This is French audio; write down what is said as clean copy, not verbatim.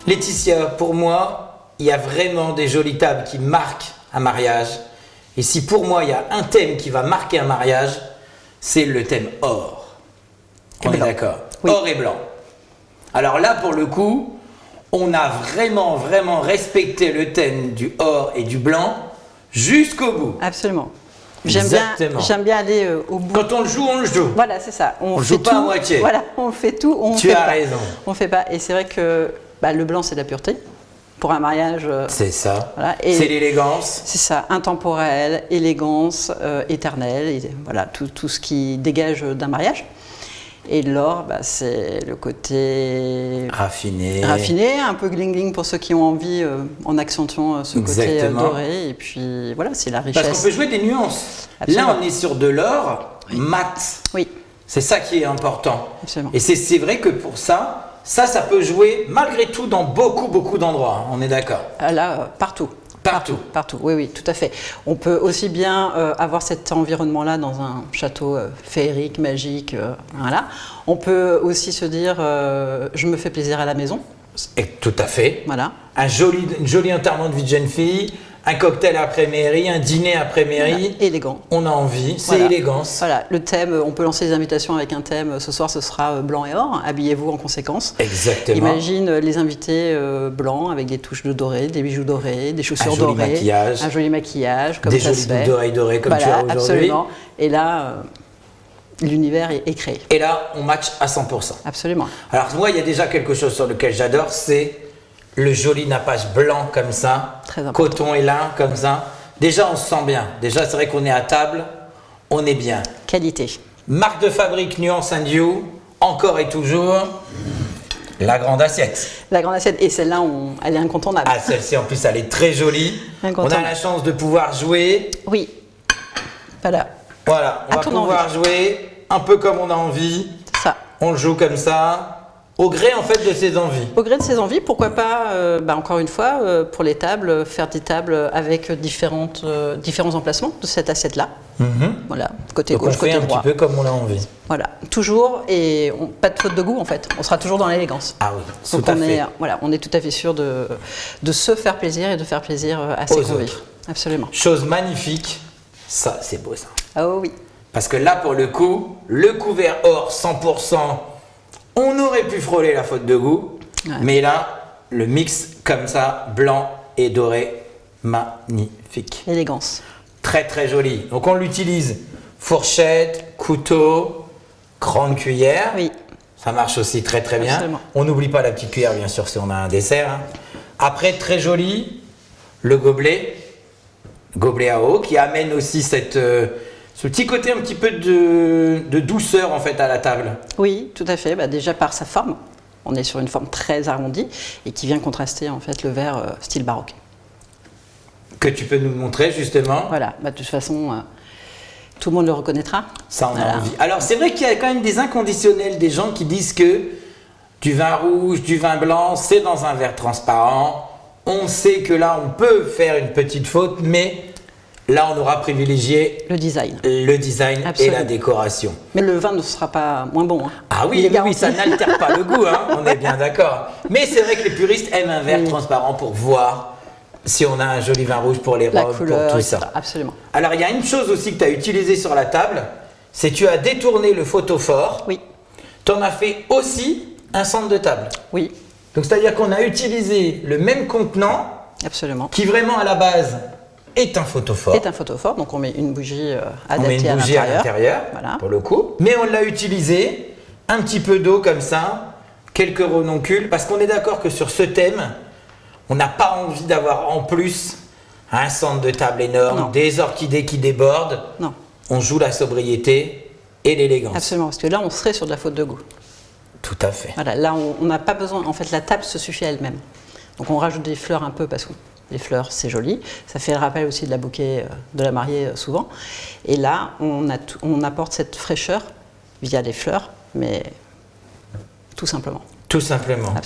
Laetitia, pour moi, il y a vraiment des jolies tables qui marquent un mariage. Et si pour moi, il y a un thème qui va marquer un mariage, c'est le thème or. On est d'accord? Oui. Or et blanc. Alors là, pour le coup, on a vraiment, vraiment respecté le thème du or et du blanc jusqu'au bout. Absolument. Exactement. J'aime bien aller au bout. Quand on le joue, on le joue. Voilà, c'est ça. On fait joue pas tout. à moitié. Voilà, on fait tout. On Tu fait as pas. raison. On fait pas. Et c'est vrai que le blanc, c'est la pureté. Pour un mariage. C'est ça. Voilà. Et c'est l'élégance. c'est ça, intemporel, élégance, éternelle. Et voilà, tout ce qui dégage d'un mariage. Et l'or, c'est le côté Raffiné. raffiné, un peu gling-gling pour ceux qui ont envie, en accentuant ce côté Exactement. doré. Et puis voilà, c'est la richesse. Parce qu'on peut jouer des nuances. Absolument. Là, on est sur de l'or mat. Oui, C'est ça qui est important. absolument. Et c'est vrai que pour ça, ça peut jouer malgré tout dans beaucoup d'endroits. On est d'accord. Là, partout. Partout. Partout, oui, tout à fait. On peut aussi bien avoir cet environnement-là dans un château féerique, magique, voilà. On peut aussi se dire, je me fais plaisir à la maison, Et tout à fait. voilà. Une jolie enterrement de vie de jeune fille, un cocktail après mairie, un dîner après mairie. Voilà. Élégant. On a envie, c'est Voilà. élégance. Voilà, le thème, on peut lancer les invitations avec un thème. Ce soir, ce sera blanc et or. Habillez-vous en conséquence. Exactement. Imagine les invités blancs avec des touches de doré, des bijoux dorés, des chaussures Un joli dorées, maquillage. un joli maquillage, comme Des ça jolies se fait. boucles d'oreilles dorées comme tu Voilà, as aujourd'hui. absolument. Et là, l'univers est créé. Et là, on match à 100%. Absolument. Alors moi, il y a déjà quelque chose sur lequel j'adore, c'est le joli nappage blanc comme ça, Très important. coton et lin comme ça. Déjà, on se sent bien. Déjà, c'est vrai qu'on est à table, on est bien. Qualité. Marque de fabrique Nuance Indio, encore et toujours, la grande assiette. La grande assiette, et celle-là, elle est incontournable. Ah, celle-ci, en plus, elle est très jolie. On a Incontournable. la chance de pouvoir jouer. Oui. Voilà, Voilà, on À va ton pouvoir envie. jouer un peu comme on a envie. ça. On le joue comme ça, au gré en fait de ses envies. Au gré de ses envies, pourquoi pas, encore une fois, pour les tables, faire des tables avec différents emplacements de cette assiette-là. Voilà, côté Donc gauche, on fait côté un droit. petit peu comme on a envie. Voilà, toujours, et pas de faute de goût en fait. On sera toujours dans l'élégance. Ah oui, Donc tout à on fait. est, voilà, on est tout à fait sûr de se faire plaisir et de faire plaisir à ses Aux convives. autres. Absolument. Chose magnifique, ça c'est beau ça. Ah oui. Parce que là pour le coup, le couvert or 100%, on aurait pu frôler la faute de goût. Ouais. Mais là, le mix comme ça, blanc et doré, magnifique. L'élégance. Très très joli. Donc on l'utilise fourchette, couteau, grande cuillère. Oui. Ça marche aussi très très bien. Absolument. On n'oublie pas la petite cuillère bien sûr si on a un dessert. Hein. Après très joli, le gobelet à eau qui amène aussi ce petit côté un petit peu de douceur en fait à la table. Oui, tout à fait. Déjà par sa forme. On est sur une forme très arrondie et qui vient contraster en fait le verre style baroque. Que tu peux nous montrer justement. Voilà, de toute façon, tout le monde le reconnaîtra. Ça on Voilà. a envie. Alors c'est vrai qu'il y a quand même des inconditionnels, des gens qui disent que du vin rouge, du vin blanc, c'est dans un verre transparent. On sait que là on peut faire une petite faute, mais là on aura privilégié Le design. le design Absolument. et la décoration. Mais le vin ne sera pas moins bon. Hein. Ah Il oui, est oui, oui, garanti. ça n'altère pas le goût, hein, on est bien d'accord. Mais c'est vrai que les puristes aiment un verre Oui. transparent pour voir si on a un joli vin rouge pour les La robes, couleur, pour tout etc. ça. Absolument. Alors il y a une chose aussi que tu as utilisée sur la table, c'est que tu as détourné le photophore. Oui, Tu en as fait aussi un centre de table. oui, Donc c'est-à-dire qu'on a utilisé le même contenant absolument. qui vraiment à la base est un photophore. C'est un photophore, donc on met une bougie On met adaptée une bougie à à l'intérieur. l'intérieur, Voilà. pour le coup. Mais on l'a utilisé, un petit peu d'eau comme ça, quelques renoncules, parce qu'on est d'accord que sur ce thème, on n'a pas envie d'avoir en plus un centre de table énorme, Non. des orchidées qui débordent. Non, On joue la sobriété et l'élégance. absolument, parce que là, on serait sur de la faute de goût. Tout à fait. Voilà, là, on n'a pas besoin. En fait, la table se suffit à elle-même. Donc, on rajoute des fleurs un peu parce que les fleurs, c'est joli. Ça fait le rappel aussi de la bouquet de la mariée souvent. Et là, on apporte cette fraîcheur via les fleurs, mais tout simplement. Tout simplement.